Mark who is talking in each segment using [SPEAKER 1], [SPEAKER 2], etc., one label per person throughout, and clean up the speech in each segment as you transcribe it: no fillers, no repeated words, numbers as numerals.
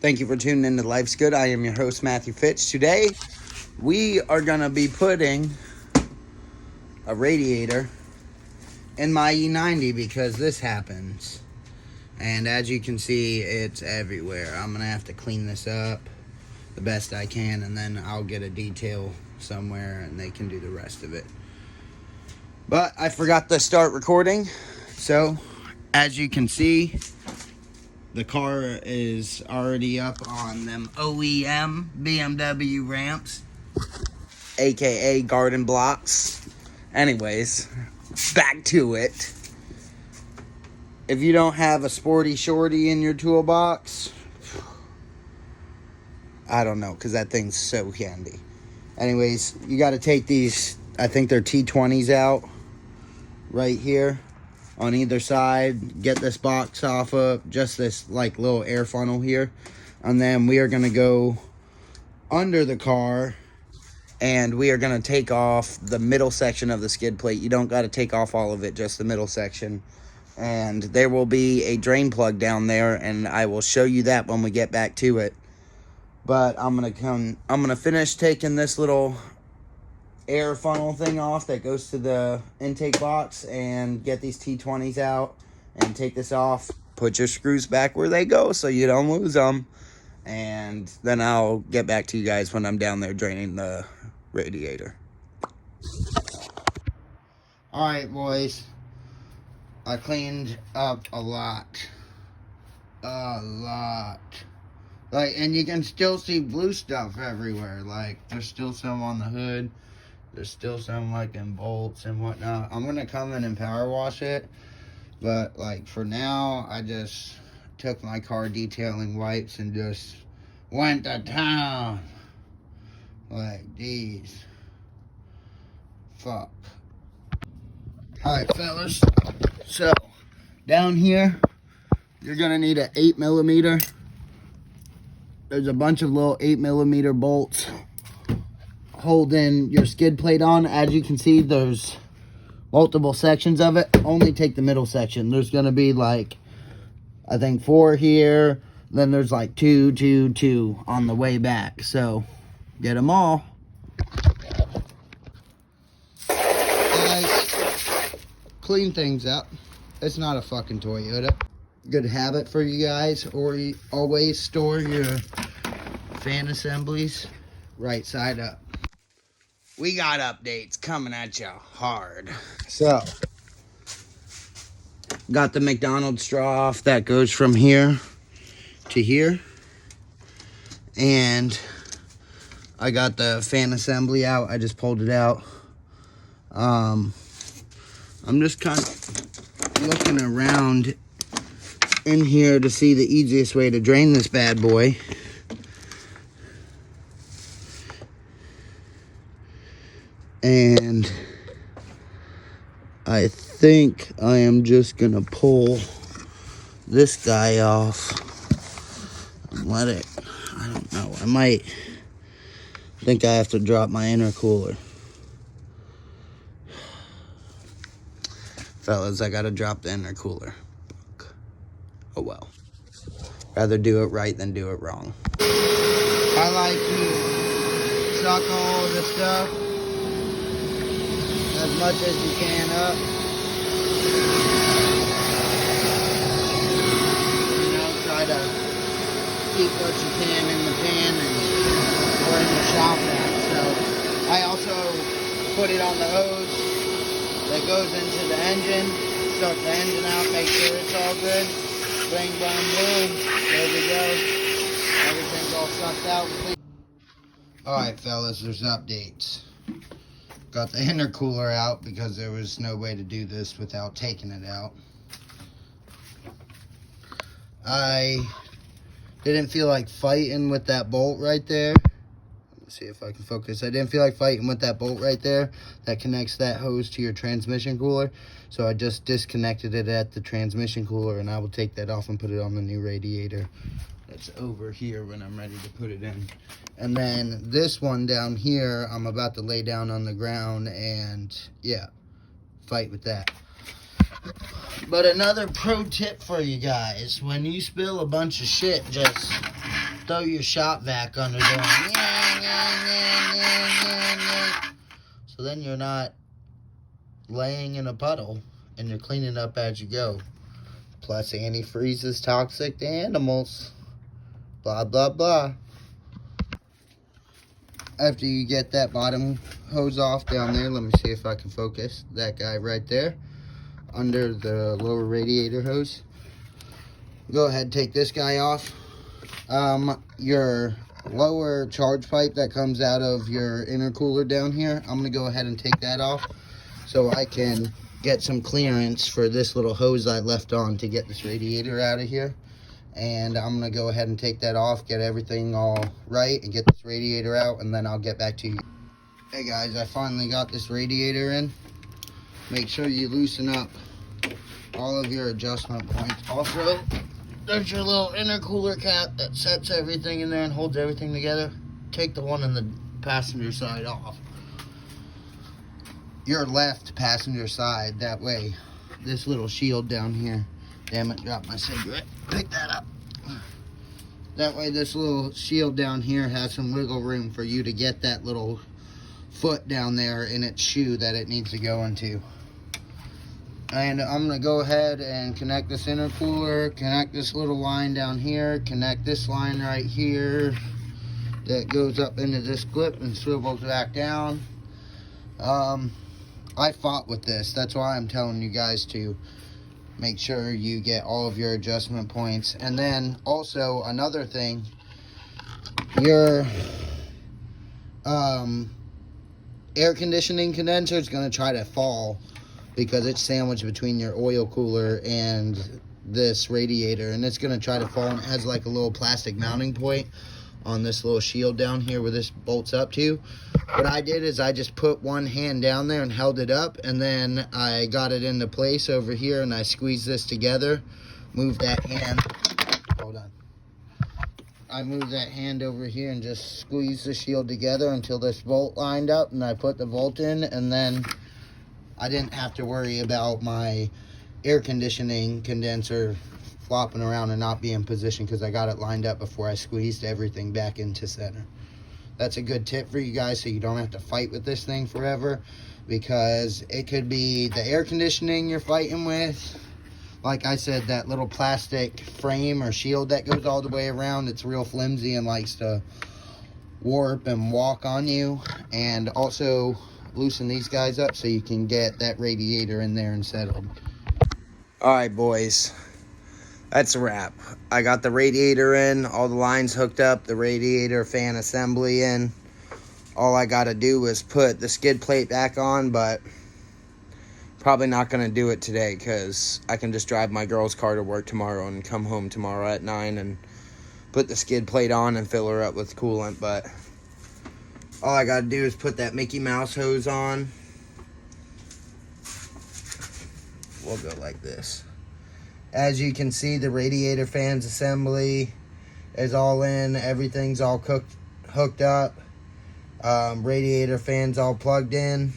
[SPEAKER 1] Thank you for tuning in to Life's Good. I am your host, Matthew Fitch. Today, we are going to be putting a radiator in my E90 because this happens. And as you can see, it's everywhere. I'm going to have to clean this up the best I can, and then I'll get a detail somewhere and they can do the rest of it. But I forgot to start recording, so as you can see, the car is already up on them OEM BMW ramps, aka garden blocks. Anyways, back to it. If you don't have a sporty shorty in your toolbox, I don't know, because that thing's so handy. Anyways, you got to take these, I think they're T20s out right here on either side. Get this box off of just this like little air funnel here, and then we are going to go under the car and we are going to take off the middle section of the skid plate. You don't got to take off all of it, just the middle section. And there will be a drain plug down there, and I will show you that when we get back to it. But I'm going to finish taking this little air funnel thing off that goes to the intake box and get these T20s out and take this off. Put your screws back where they go so you don't lose them. And then I'll get back to you guys when I'm down there draining the radiator. Alright, boys. I cleaned up a lot. Like, and you can still see blue stuff everywhere. Like, there's still some on the hood. There's still some, like, in bolts and whatnot. I'm going to come in and power wash it. But, like, for now, I just took my car detailing wipes and just went to town. Like, these. Fuck. Alright, fellas. So, down here, you're going to need an 8mm. There's a bunch of little 8mm bolts holding your skid plate on. As you can see, there's multiple sections of it. Only take the middle section. There's going to be like, I think 4 here. Then there's like 2 on the way back. So, get them all. Guys, clean things up. It's not a fucking Toyota. Good habit for you guys. Or you always store your fan assemblies right side up. We got updates coming at you hard. So, got the McDonald's straw off that goes from here to here. And I got the fan assembly out. I just pulled it out. I'm just kind of looking around in here to see the easiest way to drain this bad boy. And I think I am just going to pull this guy off and let it, I don't know, I might think I have to drop my intercooler. Fellas, I got to drop the intercooler. Oh well. Rather do it right than do it wrong. I like to suck all the stuff as much as you can up. You know, try to keep what you can in the pan and or in the shop vac. So I also put it on the hose that goes into the engine. Suck the engine out, make sure it's all good. Bang, bang, boom. There we go. Everything's all sucked out. Alright, fellas, there's updates. Got the intercooler out because there was no way to do this without taking it out. I didn't feel like fighting with that bolt right there. Let's see if I can focus. I didn't feel like fighting with that bolt right there that connects that hose to your transmission cooler. So I just disconnected it at the transmission cooler, and I will take that off and put it on the new radiator that's over here when I'm ready to put it in. And then this one down here, I'm about to lay down on the ground and, yeah, fight with that. But another pro tip for you guys, when you spill a bunch of shit, just throw your shop vac under there. So then you're not laying in a puddle and you're cleaning up as you go. Plus antifreeze is toxic to animals. Blah, blah, blah. After you get that bottom hose off down there, let me see if I can focus. That guy right there, under the lower radiator hose. Go ahead and take this guy off. Your lower charge pipe that comes out of your intercooler down here, I'm going to go ahead and take that off so I can get some clearance for this little hose I left on to get this radiator out of here. And I'm going to go ahead and take that off, get everything all right, and get this radiator out, and then I'll get back to you. Hey guys, I finally got this radiator in. Make sure you loosen up all of your adjustment points. Also, there's your little intercooler cap that sets everything in there and holds everything together. Take the one on the passenger side off. Your left passenger side, that way. This little shield down here. Damn it, dropped my cigarette. Pick that up. That way this little shield down here has some wiggle room for you to get that little foot down there in its shoe that it needs to go into. And I'm going to go ahead and connect this intercooler, connect this little line down here, connect this line right here that goes up into this clip and swivels back down. I fought with this. That's why I'm telling you guys to make sure you get all of your adjustment points. And then also another thing, your air conditioning condenser is going to try to fall because it's sandwiched between your oil cooler and this radiator, and it's going to try to fall, and it has like a little plastic mounting point on this little shield down here where this bolts up to. What I did is I just put one hand down there and held it up, and then I got it into place over here, and I squeezed this together, moved that hand, hold on, I moved that hand over here and just squeezed the shield together until this bolt lined up, and I put the bolt in, and then I didn't have to worry about my air conditioning condenser flopping around and not being in position because I got it lined up before I squeezed everything back into center. That's a good tip for you guys so you don't have to fight with this thing forever, because it could be the air conditioning you're fighting with. Like I said, that little plastic frame or shield that goes all the way around, it's real flimsy and likes to warp and walk on you. And also loosen these guys up so you can get that radiator in there and settled. Alright boys, that's a wrap. I got the radiator in, all the lines hooked up, the radiator fan assembly in. All I gotta do is put the skid plate back on, but probably not gonna do it today because I can just drive my girl's car to work tomorrow and come home tomorrow at 9 and put the skid plate on and fill her up with coolant. But all I gotta do is put that Mickey Mouse hose on. We'll go like this. As you can see, the radiator fans assembly is all in. Everything's all hooked up. Radiator fans all plugged in.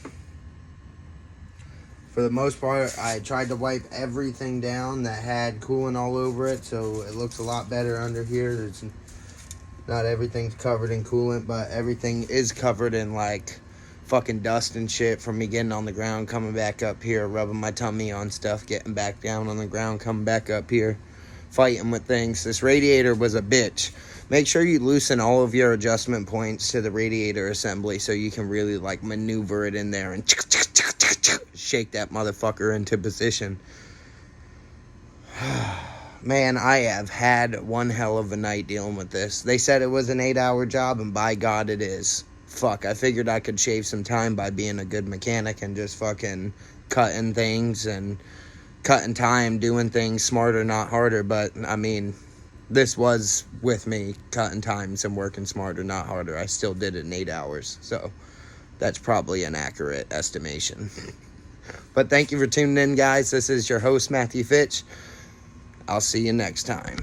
[SPEAKER 1] For the most part, I tried to wipe everything down that had coolant all over it, so it looks a lot better under here. There's not everything's covered in coolant, but everything is covered in like fucking dust and shit from me getting on the ground, coming back up here, rubbing my tummy on stuff, getting back down on the ground, coming back up here, fighting with things. This radiator was a bitch. Make sure you loosen all of your adjustment points to the radiator assembly so you can really like maneuver it in there and shake that motherfucker into position. Man, I have had one hell of a night dealing with this. They said it was an 8-hour job, and by God it is. Fuck, I figured I could shave some time by being a good mechanic and just fucking cutting things and cutting time, doing things smarter, not harder. But, I mean, this was with me cutting times and working smarter, not harder. I still did it in 8 hours, so that's probably an accurate estimation. But thank you for tuning in, guys. This is your host, Matthew Fitch. I'll see you next time.